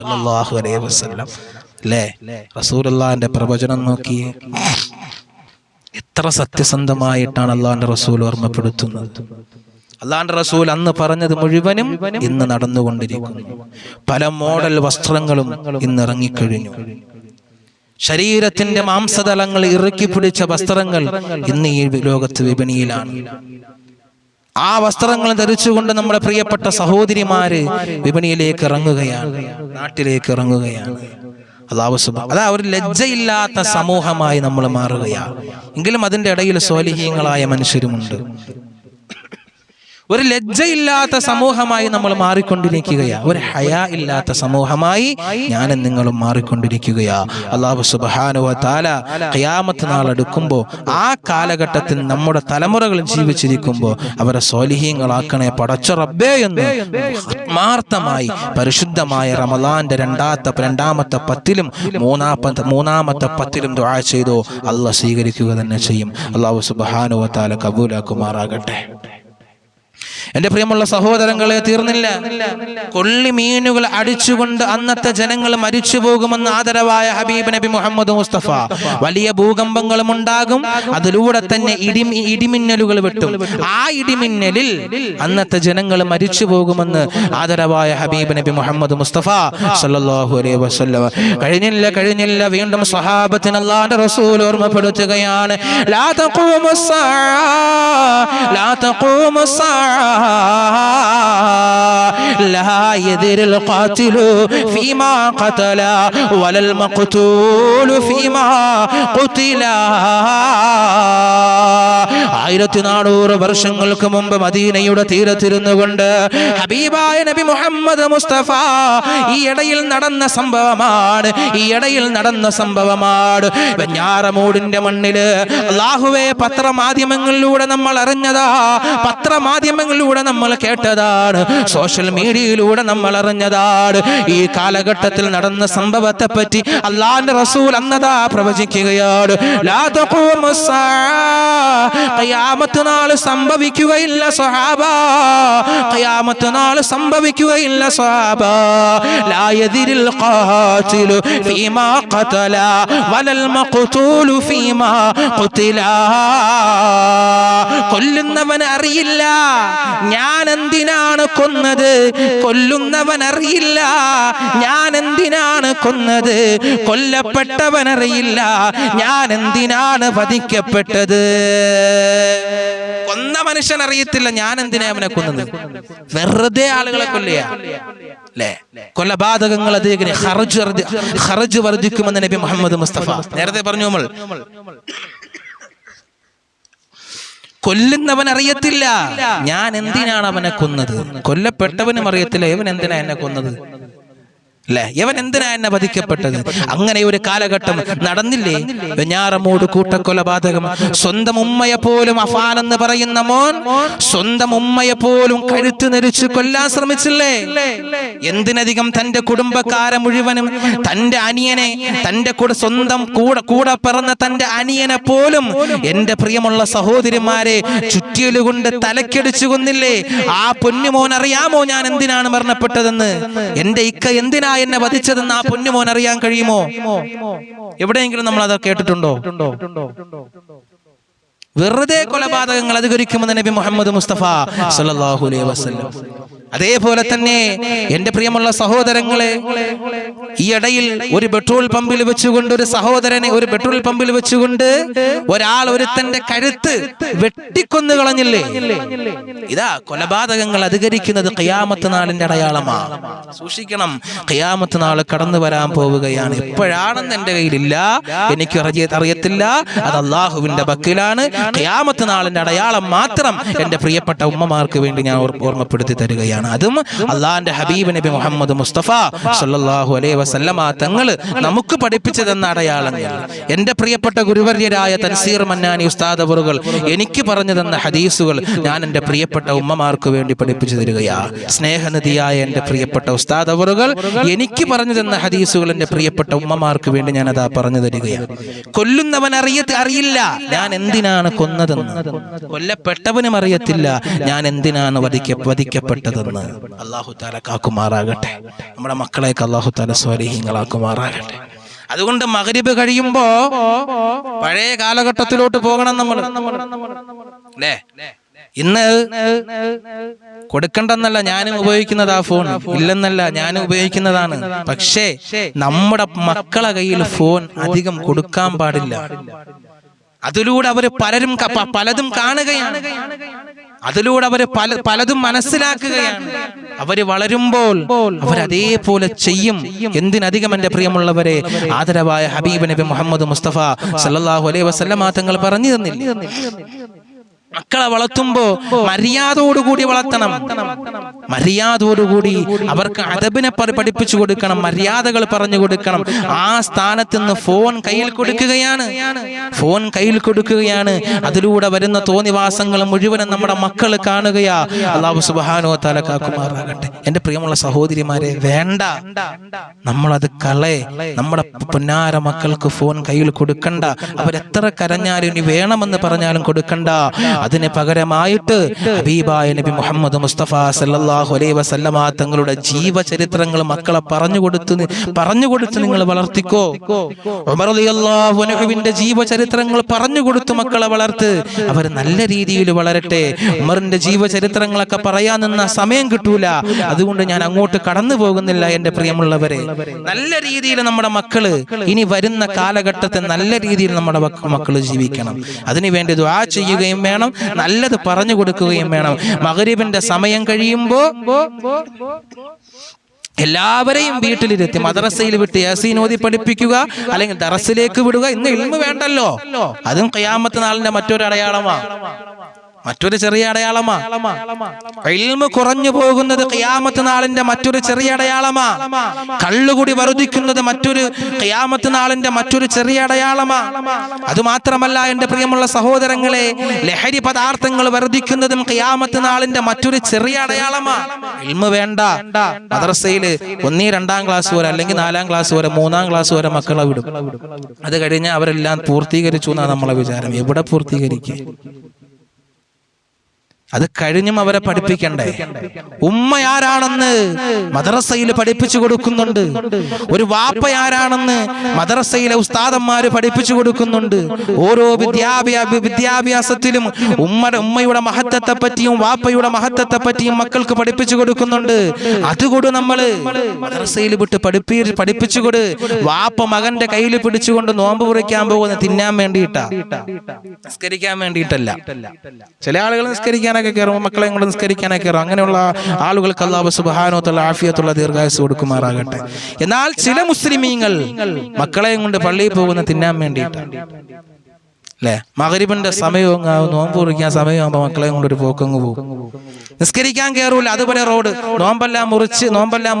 സല്ലല്ലാഹു അലൈഹി വസല്ലം അല്ലേ? റസൂലുള്ളാഹിന്റെ പ്രവചനം നോക്കിയേ, എത്ര സത്യസന്ധമായിട്ടാണ് അള്ളാഹിന്റെ റസൂൽ ഓർമ്മപ്പെടുത്തുന്നത്. അള്ളാഹിന്റെ റസൂൽ അന്ന് പറഞ്ഞത് മുഴുവനും ഇന്ന് നടന്നുകൊണ്ടിരിക്കുന്നു. പല മോഡൽ വസ്ത്രങ്ങളും ഇന്ന് ഇറങ്ങിക്കഴിഞ്ഞു. ശരീരത്തിന്റെ മാംസതലങ്ങൾ ഇറുക്കി പിടിച്ച വസ്ത്രങ്ങൾ ഇന്ന് ഈ ലോകത്ത് വിപണിയിലാണ്. ആ വസ്ത്രങ്ങൾ ധരിച്ചുകൊണ്ട് നമ്മുടെ പ്രിയപ്പെട്ട സഹോദരിമാര് വിപണിയിലേക്ക് ഇറങ്ങുകയാണ്, നാട്ടിലേക്ക് ഇറങ്ങുകയാണ്. അതാ ഒരു ലജ്ജയില്ലാത്ത സമൂഹമായി നമ്മൾ മാറുകയാണ്. എങ്കിലും അതിൻ്റെ ഇടയിൽ സ്വാലിഹീങ്ങളായ മനുഷ്യരുമുണ്ട്. ഒരു ലജ്ജയില്ലാത്ത സമൂഹമായി നമ്മൾ മാറിക്കൊണ്ടിരിക്കുകയാണ്. ഒരു ഹയാ ഇല്ലാത്ത സമൂഹമായി ഞാനും നിങ്ങളും മാറിക്കൊണ്ടിരിക്കുകയാ. അല്ലാഹു സുബ്ഹാനഹു വ തആല ഖിയാമത്ത് നാൾ അടുക്കുമ്പോൾ ആ കാലഘട്ടത്തിൽ നമ്മുടെ തലമുറകൾ ജീവിച്ചിരിക്കുമ്പോൾ അവരെ സ്വാലിഹീങ്ങളാക്കണേ പടച്ച റബ്ബേ എന്ന് ആത്മാർത്ഥമായി പരിശുദ്ധമായ റമളാന്റെ രണ്ടാമത്തെ പത്തിലും മൂന്നാമത്തെ പത്തിലും ദുആ ചെയ്തോ അല്ലാഹ് സ്വീകരിക്കുക തന്നെ ചെയ്യും. അല്ലാഹു സുബ്ഹാനഹു വ തആല കബൂലാക്കുമാറാകട്ടെ. എന്റെ പ്രിയമുള്ള സഹോദരങ്ങളെ, തീർന്നില്ല. കൊള്ളി മീനുകൾ അടിച്ചുകൊണ്ട് അന്നത്തെ ജനങ്ങൾ മരിച്ചു പോകുമെന്ന് ആദരവായ ഹബീബ് നബി മുഹമ്മദ് മുസ്തഫ. വലിയ ഭൂകമ്പങ്ങളും ഉണ്ടാകും, അതിലൂടെ തന്നെ ഇടിമിന്നലുകൾ വെട്ടും. ആ ഇടിമിന്നലിൽ അന്നത്തെ ജനങ്ങൾ മരിച്ചു പോകുമെന്ന് ആദരവായ ഹബീബ് നബി മുഹമ്മദ് മുസ്തഫ സല്ലല്ലാഹു അലൈഹി വസല്ലം. കഴിഞ്ഞില്ല വീണ്ടും സ്വഹാബത്തിന് അല്ലാഹുവിന്റെ റസൂൽ ഓർമ്മപ്പെടുത്തുകയാണ്, ലാ തഖൂമുസ് സാഅ لا يدري القاتل فيما قتل ولا المقتول فيما قتل. 1400 വർഷങ്ങൾക്ക് മുമ്പ് മദീനയുടെ തീരത്തിരുന്നു കൊണ്ട് ഹബീബായ നബി മുഹമ്മദ് മുസ്തഫ ഈ ഇടയിൽ നടന്ന സംഭവമാണ്. വെഞ്ഞാറമൂടിന്റെ മണ്ണില് അല്ലാഹുവേ പത്രമാധ്യമങ്ങളിലൂടെ നമ്മൾ അറിഞ്ഞതാ, പത്രമാധ്യമങ്ങളിലൂടെ നമ്മൾ കേട്ടതാണ്, സോഷ്യൽ മീഡിയയിലൂടെ നമ്മൾ അറിഞ്ഞതാണ്. ഈ കാലഘട്ടത്തിൽ നടന്ന സംഭവത്തെ പറ്റി അല്ലാഹുവിന്റെ റസൂൽ അന്നതാ പ്രവചിക്കുകയാണ്. ലാ തഖൂമുസ് സാഅ, ഖിയാമത്ത് നാൾ സംഭവിക്കുകയില്ല സ്വഹാബ, ഖിയാമത്ത് നാൾ സംഭവിക്കുകയില്ല സ്വഹാബ. ലാ യദിരിൽ ഖാതിലു ഫീമാ ഖതല വലൽ മഖ്തൂലു ഫീമാ ഖുതില. കൊല്ലുന്നവൻ അറിയില്ല ഞാൻ എന്തിനാണ് കൊന്നത്, കൊല്ലുന്നവൻ അറിയില്ല ഞാൻ എന്തിനാണ് കൊന്നത്, കൊല്ലപ്പെട്ടവൻ അറിയില്ല ഞാൻ എന്തിനാണ് വധിക്കപ്പെട്ടത്. കൊന്ന മനുഷ്യൻ അറിയത്തില്ല ഞാൻ എന്തിനാ അവനെ കൊന്നത്. വെറുതെ ആളുകളെ കൊല്ലുക അല്ലേ? കൊലപാതകങ്ങൾ അധികം ഖർജ് വർദ്ധിക്കുമെന്ന് നബി മുഹമ്മദ് മുസ്തഫ നേരത്തെ പറഞ്ഞു. നമ്മൾ കൊല്ലുന്നവൻ അറിയത്തില്ല ഞാൻ എന്തിനാണ് അവനെ കൊന്നത്, കൊല്ലപ്പെട്ടവനും അറിയത്തില്ല ഇവൻ എന്തിനാ എന്നെ കൊന്നത് അല്ലെ, ഇവൻ എന്തിനാ എന്നെ വധിക്കപ്പെട്ടത്. അങ്ങനെ ഒരു കാലഘട്ടം നടന്നില്ലേ? വെഞ്ഞാറമൂട് കൂട്ടക്കൊലപാതകം. സ്വന്തം ഉമ്മയെ പോലും, അഫാൻ എന്ന് പറയുന്ന മോൻ സ്വന്തം ഉമ്മയെ പോലും കഴുത്ത് നെരിച്ച് കൊല്ലാൻ ശ്രമിച്ചില്ലേ? എന്തിനധികം തന്റെ കുടുംബക്കാരെ മുഴുവനും, തന്റെ അനിയനെ, തന്റെ സ്വന്തം കൂടെ പിറന്ന തന്റെ അനിയനെ പോലും എന്റെ പ്രിയമുള്ള സഹോദരിമാരെ ചുറ്റിയലുകൊണ്ട് തലക്കടിച്ചു കൊന്നില്ലേ? ആ പൊന്നുമോൻ അറിയാമോ ഞാൻ എന്തിനാണ് മരണപ്പെട്ടതെന്ന്, എന്റെ ഇക്ക എന്തിനാ എന്നെ വധിച്ചതെന്ന് ആ പൊന്നുമോൻ അറിയാൻ കഴിയുമോ? എവിടെയെങ്കിലും നമ്മൾ അത് കേട്ടിട്ടുണ്ടോ? വെറുതെ കൊലപാതകങ്ങൾ അധികരിക്കുമെന്ന് നബി മുഹമ്മദ് മുസ്തഫ സല്ലല്ലാഹു അലൈഹി വസല്ലം. അതേപോലെ തന്നെ എന്റെ പ്രിയമുള്ള സഹോദരങ്ങളെ, ഈ ഇടയിൽ ഒരു പെട്രോൾ പമ്പിൽ വെച്ചുകൊണ്ട് ഒരു സഹോദരനെ ഒരാൾ ഒരുത്തന്റെ കഴുത്ത് വെട്ടിക്കൊന്നു കളഞ്ഞില്ലേ? ഇതാ കൊലപാതകങ്ങൾ അധികരിക്കുന്നത് ഖിയാമത്ത് നാളിന്റെ അടയാളമാണ്. സൂക്ഷിക്കണം, ഖിയാമത്ത് നാൾ കടന്നു വരാൻ പോവുകയാണ്. എപ്പോഴാണെന്ന് എന്റെ കയ്യിലില്ല, എനിക്ക് അറിയത്തില്ല, അത് അള്ളാഹുവിന്റെ വക്കിലാണ്. ഖിയാമത്ത് നാളിന്റെ അടയാളം മാത്രം എന്റെ പ്രിയപ്പെട്ട ഉമ്മമാർക്ക് വേണ്ടി ഞാൻ ഓർമ്മപ്പെടുത്തി തരികയാണ്. അതും അള്ളാഹിന്റെ ഹബീബ് നബി മുഹമ്മദ് മുസ്തഫ സല്ലല്ലാഹു അലൈഹി വസല്ലമ തങ്ങൾ നമുക്ക് പഠിപ്പിച്ചു തന്ന അടയാളങ്ങൾ. എന്റെ പ്രിയപ്പെട്ട ഗുരുവര്യരായ തൻസീർ മന്നാനി ഉസ്താദ് അവറുകൾ എനിക്ക് പറഞ്ഞു തന്ന ഹദീസുകൾ ഞാൻ എന്റെ പ്രിയപ്പെട്ട ഉമ്മമാർക്ക് വേണ്ടി പഠിപ്പിച്ചു തരികയാണ്. സ്നേഹനിധിയായ എന്റെ പ്രിയപ്പെട്ട ഉസ്താദ് അവറുകൾ എനിക്ക് പറഞ്ഞു തന്ന ഹദീസുകൾ എന്റെ പ്രിയപ്പെട്ട ഉമ്മമാർക്ക് വേണ്ടി ഞാൻ അതാ പറഞ്ഞു തരികയാണ്. കൊല്ലുന്നവൻ അറിയില്ല ഞാൻ എന്തിനാണ് കൊന്നതെന്ന്, കൊല്ലപ്പെട്ടവനും അറിയത്തില്ല ഞാൻ എന്തിനാണ് വധിക്കപ്പെട്ടതെന്ന്. അല്ലാഹു തആല കാക്കുമാറാകട്ടെ. നമ്മുടെ മക്കളെയൊക്കെ അല്ലാഹു തആല സ്വാലിഹീങ്ങളാക്കുമാറാകട്ടെ. അതുകൊണ്ട് മഗ്രിബ് കഴിയുമ്പോ പഴയ കാലഘട്ടത്തിലോട്ട് പോകണം നമ്മൾ, അല്ലേ? ഇന്ന് കൊടുക്കണ്ടെന്നല്ല ഞാനും ഉപയോഗിക്കുന്നത്, ആ ഫോൺ ഇല്ലെന്നല്ല ഞാനും ഉപയോഗിക്കുന്നതാണ്. പക്ഷേ നമ്മുടെ മക്കളെ കയ്യിൽ ഫോൺ അധികം കൊടുക്കാൻ പാടില്ല. അതിലൂടെ അവര് പലതും കാണുകയാണ്, അതിലൂടെ അവര് പലതും മനസ്സിലാക്കുകയാണ്. അവര് വളരുമ്പോൾ അവരതേപോലെ ചെയ്യും. എന്തിനധികം എൻ്റെ പ്രിയമുള്ളവരെ, ആദരവായ ഹബീബ് നബി മുഹമ്മദ് മുസ്തഫ സല്ലല്ലാഹു അലൈഹി വസല്ലമ തങ്ങൾ പറഞ്ഞു തന്നില്ല, മക്കളെ വളർത്തുമ്പോ മര്യാദയോടുകൂടി വളർത്തണം, മര്യാദയോടുകൂടി അവർക്ക് അദബിനെ പഠിപ്പിച്ചു കൊടുക്കണം, മര്യാദകൾ പറഞ്ഞു കൊടുക്കണം. ആ സ്ഥാനത്ത് നിന്ന് ഫോൺ കയ്യിൽ കൊടുക്കുകയാണ്. അതിലൂടെ വരുന്ന തോന്നിവാസങ്ങൾ മുഴുവനും നമ്മുടെ മക്കൾ കാണുകയാ. അല്ലാഹു സുബ്ഹാനഹു വ തആല കാക്കുമാറാകട്ടെ. എൻ്റെ പ്രിയമുള്ള സഹോദരിമാരെ, വേണ്ട, നമ്മളത് നമ്മുടെ പൊന്നാര മക്കൾക്ക് ഫോൺ കയ്യിൽ കൊടുക്കണ്ട. അവരെത്ര കരഞ്ഞാലും ഇനി വേണമെന്ന് പറഞ്ഞാലും കൊടുക്കണ്ട. അതിന് പകരമായിട്ട് ഹബീബായ നബി മുഹമ്മദ് മുസ്തഫ സല്ലല്ലാഹു അലൈഹി വസല്ലമ തങ്ങളുടെ ജീവചരിത്രങ്ങൾ മക്കളെ പറഞ്ഞു കൊടുത്ത് നിങ്ങൾ വളർത്തിക്കോ. ഉമർ റളിയല്ലാഹു അൻഹുവിന്റെ ജീവചരിത്രങ്ങൾ പറഞ്ഞു കൊടുത്ത് മക്കളെ വളർത്ത്. അവർ നല്ല രീതിയിൽ വളരട്ടെ. ഉമറിന്റെ ജീവചരിത്രങ്ങളൊക്കെ പറയാൻ നിന്ന സമയം കിട്ടൂല, അതുകൊണ്ട് ഞാൻ അങ്ങോട്ട് കടന്നു പോകുന്നില്ല. എൻ്റെ പ്രിയമുള്ളവരെ, നല്ല രീതിയിൽ നമ്മുടെ മക്കള് ഇനി വരുന്ന കാലഘട്ടത്തെ നല്ല രീതിയിൽ നമ്മുടെ മക്കള് ജീവിക്കണം. അതിനുവേണ്ടി ദുആ ചെയ്യുകയും വേണം, നല്ലത് പറഞ്ഞു കൊടുക്കുകയും വേണം. മഗ്രിബിന്റെ സമയം കഴിയുമ്പോ എല്ലാവരെയും വീട്ടിലിരുത്തി മദ്രസയിൽ വിട്ട് യാസീൻ ഓതി പഠിപ്പിക്കുക, അല്ലെങ്കിൽ ദറസിലേക്ക് വിടുക. ഇന്ന് ഇൽമു വേണ്ടല്ലോ, അതും ഖിയാമത്ത് നാളിന്റെ മറ്റൊരു അടയാളമാണ്, മറ്റൊരു ചെറിയ അടയാളമാ. ഇൽമു കുറഞ്ഞു പോകുന്നത് ഖിയാമത്ത് നാളിന്റെ മറ്റൊരു ചെറിയ അടയാളമാ. കള്ളുകുടി വർദ്ധിക്കുന്നത് ഖിയാമത്ത് നാളിന്റെ മറ്റൊരു ചെറിയ അടയാളമാ. അതുമാത്രമല്ല എൻ്റെ പ്രിയമുള്ള സഹോദരങ്ങളെ, ലഹരി പദാർത്ഥങ്ങൾ വർദ്ധിക്കുന്നതും ഖിയാമത്ത് നാളിന്റെ മറ്റൊരു ചെറിയ അടയാളമാ. ഇൽമു വേണ്ട, മദ്രസയിൽ 1-2 ക്ലാസ് വരെ, അല്ലെങ്കിൽ 4 ക്ലാസ് വരെ, 3 ക്ലാസ് വരെ മക്കളെ വിടും. അത് കഴിഞ്ഞാൽ അവരെല്ലാം പൂർത്തീകരിച്ചു എന്നാണ് നമ്മളെ വിചാരം. എവിടെ പൂർത്തീകരിക്കുക? അത് കഴിഞ്ഞും അവരെ പഠിപ്പിക്കണ്ടേ? ഉമ്മയാരാണെന്ന് മദ്രസയിൽ പഠിപ്പിച്ചു കൊടുക്കുന്നുണ്ട്. ഒരു വാപ്പയാരാണെന്ന് മദ്രസയിലെ ഉസ്താദന്മാര് പഠിപ്പിച്ചു കൊടുക്കുന്നുണ്ട്. ഓരോ വിദ്യാഭ്യാസത്തിലും ഉമ്മയുടെ മഹത്വത്തെ പറ്റിയും വാപ്പയുടെ മഹത്വത്തെ പറ്റിയും മക്കൾക്ക് പഠിപ്പിച്ചു കൊടുക്കുന്നുണ്ട്. അതുകൊണ്ട് നമ്മള് മദ്രസയിൽ വിട്ട് പഠിപ്പിച്ചുകൊട്. വാപ്പ മകന്റെ കയ്യിൽ പിടിച്ചുകൊണ്ട് നോമ്പ് മുറിക്കാൻ പോകുന്ന തിന്നാൻ വേണ്ടിയിട്ടാ, നിസ്കരിക്കാൻ വേണ്ടിയിട്ടല്ല. ചില ആളുകൾ നിസ്കരിക്കാനൊക്കെ കയറുമ്പോൾ മക്കളെയും കൊണ്ട് നിസ്കരിക്കാനൊക്കെ കയറും. അങ്ങനെയുള്ള ആളുകൾക്ക് അല്ലാഹു സുബ്ഹാനഹു വ തആല ആഫിയത്തുള്ള ദീർഘായുസ്സ് കൊടുക്കുമാറാകട്ടെ. എന്നാൽ ചില മുസ്ലിമീങ്ങൾ മക്കളെയും കൊണ്ട് പള്ളിയിൽ പോകുന്ന തിന്നാൻ വേണ്ടിയിട്ടാണ്, അല്ലെ? മഗ്രിബിന്റെ സമയവും നോമ്പ് കുറിക്കാൻ സമയമാകുമ്പോൾ മക്കളെയും കൊണ്ടൊരു പോക്കങ്ങ് പോകും, നിസ്കരിക്കാൻ കയറൂല. അതുപോലെ നോമ്പെല്ലാം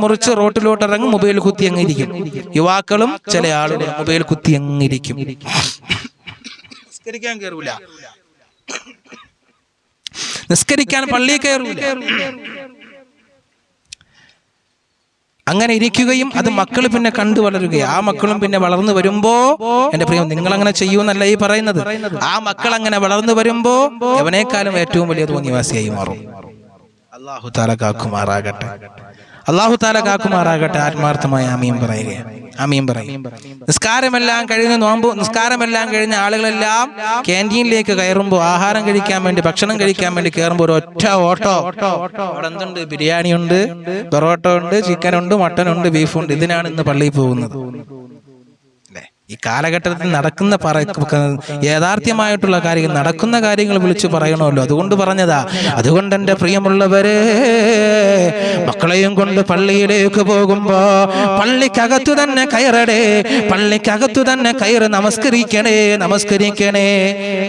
മുറിച്ച് റോട്ടിലോട്ട് ഇറങ്ങും, മൊബൈൽ കുത്തി അങ്ങിരിക്കും. യുവാക്കളും ചില ആളുകൾ മൊബൈൽ കുത്തി അങ്ങിരിക്കും, നിസ്കരിക്കാൻ കയറൂല, നിസ്കരിക്കാൻ പള്ളിയിൽ കയറൂല. അങ്ങനെ ഇരിക്കുകയും അത് മക്കൾ പിന്നെ കണ്ടു വളരുകയും ആ മക്കളും പിന്നെ വളർന്നു വരുമ്പോ, എന്റെ പ്രിയം, നിങ്ങൾ അങ്ങനെ ചെയ്യൂന്നല്ല ഈ പറയുന്നത്. ആ മക്കൾ അങ്ങനെ വളർന്നു വരുമ്പോ എവനേക്കാളും ഏറ്റവും വലിയ തോന്നിവാസിയായി മാറും. അല്ലാഹു തആല കാക്കുമാറാകട്ടെ. അല്ലാഹു തആല കാക്കുമാറാകട്ടെ. ആത്മാർത്ഥമായ ആമീൻ പറയുക. ആമീൻ പറയും. നിസ്കാരമെല്ലാം കഴിഞ്ഞ ആളുകളെല്ലാം ക്യാൻറ്റീനിലേക്ക് കയറുമ്പോൾ, ആഹാരം കഴിക്കാൻ വേണ്ടി, ഭക്ഷണം കഴിക്കാൻ വേണ്ടി കയറുമ്പോൾ ഒരു ഒറ്റ ഓട്ടോ. അവിടെ എന്തുണ്ട്? ബിരിയാണി ഉണ്ട്, പൊറോട്ട ഉണ്ട്, ചിക്കൻ ഉണ്ട്, മട്ടൻ ഉണ്ട്, ബീഫ് ഉണ്ട്. ഇതിനാണ് ഇന്ന് പള്ളിയിൽ പോകുന്നത്. ഈ കാലഘട്ടത്തിൽ നടക്കുന്ന യാഥാർത്ഥ്യമായിട്ടുള്ള കാര്യങ്ങൾ, നടക്കുന്ന കാര്യങ്ങൾ വിളിച്ചു പറയണമല്ലോ. അതുകൊണ്ട് പറഞ്ഞതാ. അതുകൊണ്ട് എൻ്റെ പ്രിയമുള്ളവരെ, മക്കളെയും കൊണ്ട് പള്ളിയിലേക്ക് പോകുമ്പോ പള്ളിക്കകത്തു തന്നെ കയറടേ, പള്ളിക്കകത്തു തന്നെ കയറി നമസ്കരിക്കണേ.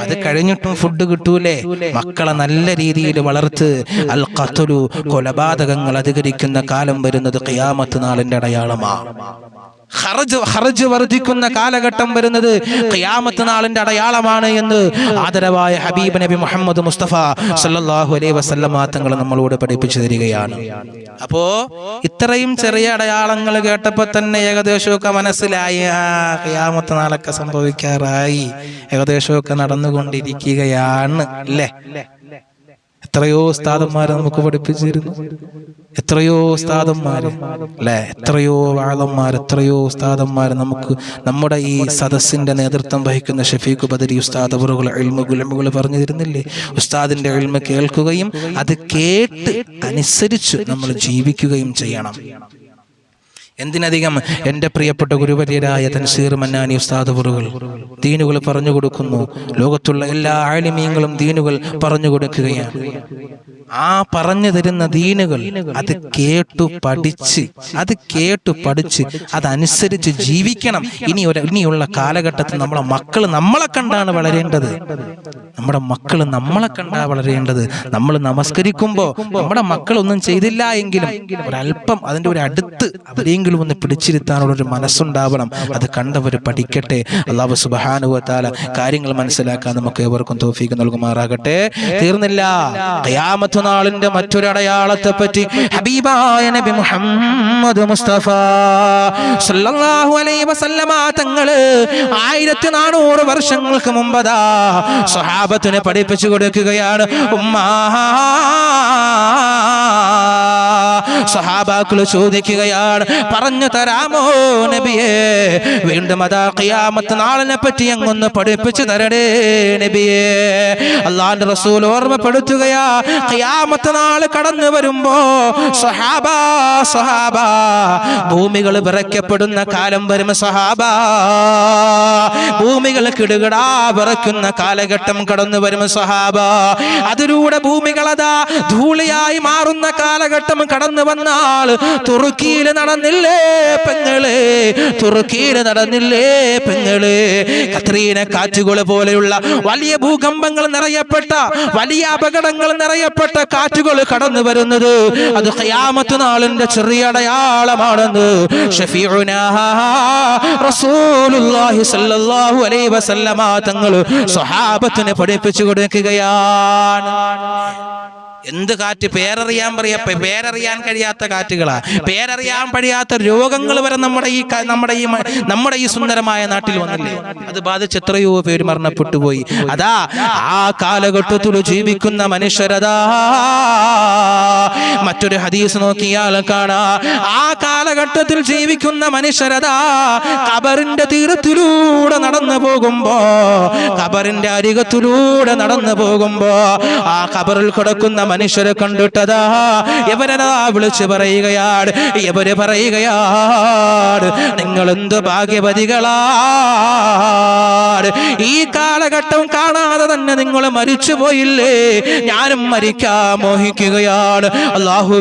അത് കഴിഞ്ഞിട്ടും ഫുഡ് കിട്ടൂലേ? മക്കളെ നല്ല രീതിയിൽ വളർത്ത്. അൽ ഖത്ലു, കൊലപാതകങ്ങൾ അധികരിക്കുന്ന കാലം വരുന്നത് ഖിയാമത്ത് നാളിന്റെ അടയാളമാണ്. ഖർജ് വർദ്ധിക്കുന്ന കാലഘട്ടം വരുന്നത് ഖിയാമത്ത് നാളിന്റെ അടയാളമാണ് എന്ന് ആദരവായ ഹബീബ് നബി മുഹമ്മദ് മുസ്തഫ സല്ലല്ലാഹു അലൈഹി വസല്ലം തങ്ങൾ നമ്മളോട് പഠിപ്പിച്ചു തരികയാണ്. അപ്പോ ഇത്രയും ചെറിയ അടയാളങ്ങൾ കേട്ടപ്പോൾ തന്നെ ഏകദേശമൊക്കെ മനസ്സിലായി, ഖിയാമത്ത് നാളൊക്കെ സംഭവിക്കാറായി, ഏകദേശമൊക്കെ നടന്നുകൊണ്ടിരിക്കുകയാണ് അല്ലേ. എത്രയോ ഉസ്താദന്മാരെ നമുക്ക് പഠിപ്പിച്ചിരുന്നു, എത്രയോ ഉസ്താദന്മാര് അല്ലെ, എത്രയോ വാളന്മാർ, എത്രയോ ഉസ്താദന്മാർ നമുക്ക് നമ്മുടെ ഈ സദസ്സിന്റെ നേതൃത്വം വഹിക്കുന്ന ഷഫീഖ് ബദരി ഉസ്താദ് അവറുകൾ ഇൽമുകൾ പറഞ്ഞു തരുന്നില്ലേ. ഉസ്താദിന്റെ ഇൽമ കേൾക്കുകയും അത് കേട്ട് അനുസരിച്ച് നമ്മൾ ജീവിക്കുകയും ചെയ്യണം. എന്തിനധികം എൻ്റെ പ്രിയപ്പെട്ട ഗുരുവര്യരായ തൻസീർ മന്നാനി ഉസ്താദ് അവറുകൾ ദീനുകൾ പറഞ്ഞു കൊടുക്കുന്നു. ലോകത്തുള്ള എല്ലാ ആലിമീങ്ങളും ദീനുകൾ പറഞ്ഞു കൊടുക്കുകയാണ്. ആ പറഞ്ഞു തരുന്ന ദീനുകൾ അത് കേട്ടു പഠിച്ച് അതനുസരിച്ച് ജീവിക്കണം. ഇനിയുള്ള കാലഘട്ടത്തിൽ നമ്മളെ മക്കൾ നമ്മളെ കണ്ടാണ് വളരേണ്ടത്. നമ്മുടെ മക്കൾ നമ്മളെ കണ്ടാ വളരേണ്ടത്. നമ്മൾ നമസ്കരിക്കുമ്പോൾ നമ്മുടെ മക്കളൊന്നും ചെയ്തില്ല എങ്കിലും ഒരല്പം അതിൻ്റെ ഒരു അടുത്ത് അവരെങ്കിലും ഒന്ന് പിടിച്ചിരുത്താനുള്ള ഒരു മനസ്സുണ്ടാവണം. അത് കണ്ടവർ പഠിക്കട്ടെ. അല്ലാഹു സുബ്ഹാനഹു വ തആല കാര്യങ്ങൾ മനസ്സിലാക്കാൻ നമുക്ക് ഏവർക്കും തൗഫീഖ് നൽകുമാറാകട്ടെ. തീർന്നില്ല. ഖിയാമത്ത് നാളിന്റെ മറ്റൊരു അടയാളത്തെ പറ്റി ഹബീബായ നബി മുഹമ്മദ് മുസ്തഫ സല്ലല്ലാഹു അലൈഹി വസല്ലമ തങ്ങള് 1400 വർഷങ്ങൾക്ക് മുമ്പതാ സ്വഹാബത്തിനെ പഠിപ്പിച്ചു കൊടുക്കുകയാണ്. സഹാബാക്കൾ ചോദിക്കുകയാണ്, പറഞ്ഞു തരാമോ നബിയേ? വീണ്ടും അതാ ഖിയാമത്ത് നാളിനെ പറ്റി അങ്ങൊന്ന് പഠിപ്പിച്ചു തരണേ നബിയേ. അല്ലാഹുവിന്റെ റസൂൽ ഓർമ്മപ്പെടുത്തുകയാ, ഖിയാമത്ത് നാൾ കടന്നു വരുമ്പോ സഹാബാ ഭൂമികൾ വിറയ്ക്കപ്പെടുന്ന കാലം വരും. സഹാബാ ഭൂമികൾ കിടുകിടാ വിറയ്ക്കുന്ന കാലഘട്ടം കടന്നു വരും. സഹാബാ അതിലൂടെ ഭൂമികളതാ ധൂളിയായി മാറുന്ന കാലഘട്ടം കടന്നു വന്നാൽ തുർക്കിയിൽ നടന്നില്ലേ പെങ്ങളെ, തുർക്കിയിൽ നടന്നില്ലേ പെങ്ങളെ. കത്രീന കാറ്റുകൾ പോലെയുള്ള വലിയ ഭൂകമ്പങ്ങൾ നിറയപ്പെട്ട, വലിയ അപകടങ്ങൾ നിറയപ്പെട്ട കാറ്റുകൾ കടന്നു വരുന്നത് അത് ഖിയാമത്ത് നാളിന്റെ ചെറിയ അടയാളമാണെന്ന് ഷഫീഉനാ റസൂലുള്ളാഹി സ്വല്ലല്ലാഹു അലൈഹി വസല്ലമ തങ്ങൾ സ്വഹാബത്തിനെ പഠിപ്പിച്ചു കൊടുക്കുകയാണ്. എന്ത് കാറ്റ്? പേരറിയാൻ കഴിയാത്ത കാറ്റുകളാ, പേരറിയാൻ കഴിയാത്ത രോഗങ്ങൾ വരെ നമ്മുടെ ഈ സുന്ദരമായ നാട്ടിൽ വന്നില്ലേ. അത് ബാധിച്ച് എത്രയോ പേര് മരണപ്പെട്ടു പോയി. അതാ ആ കാലഘട്ടത്തിൽ ജീവിക്കുന്ന മനുഷ്യരതാ മറ്റൊരു ഹദീസ് നോക്കിയാൽ കാണാ, ആ കാലഘട്ടത്തിൽ ജീവിക്കുന്ന മനുഷ്യരതാ ഖബറിന്റെ തീരത്തിലൂടെ നടന്നു പോകുമ്പോ, ഖബറിന്റെ അരികത്തിലൂടെ നടന്നു പോകുമ്പോ ആ ഖബറിൽ കിടക്കുന്ന മനുഷ്യരെ കണ്ടിട്ടതാ ഇവരതാ വിളിച്ചു പറയുകയാണ്, നിങ്ങൾ എന്ത് ഭാഗ്യവതികളാണ്. ഈ കാലഘട്ടം കാണാതെ തന്നെ നിങ്ങൾ മരിച്ചു പോയില്ലേ, ഞാനും മരിക്കാൻ മോഹിക്കുകയാണ്. അല്ലാഹു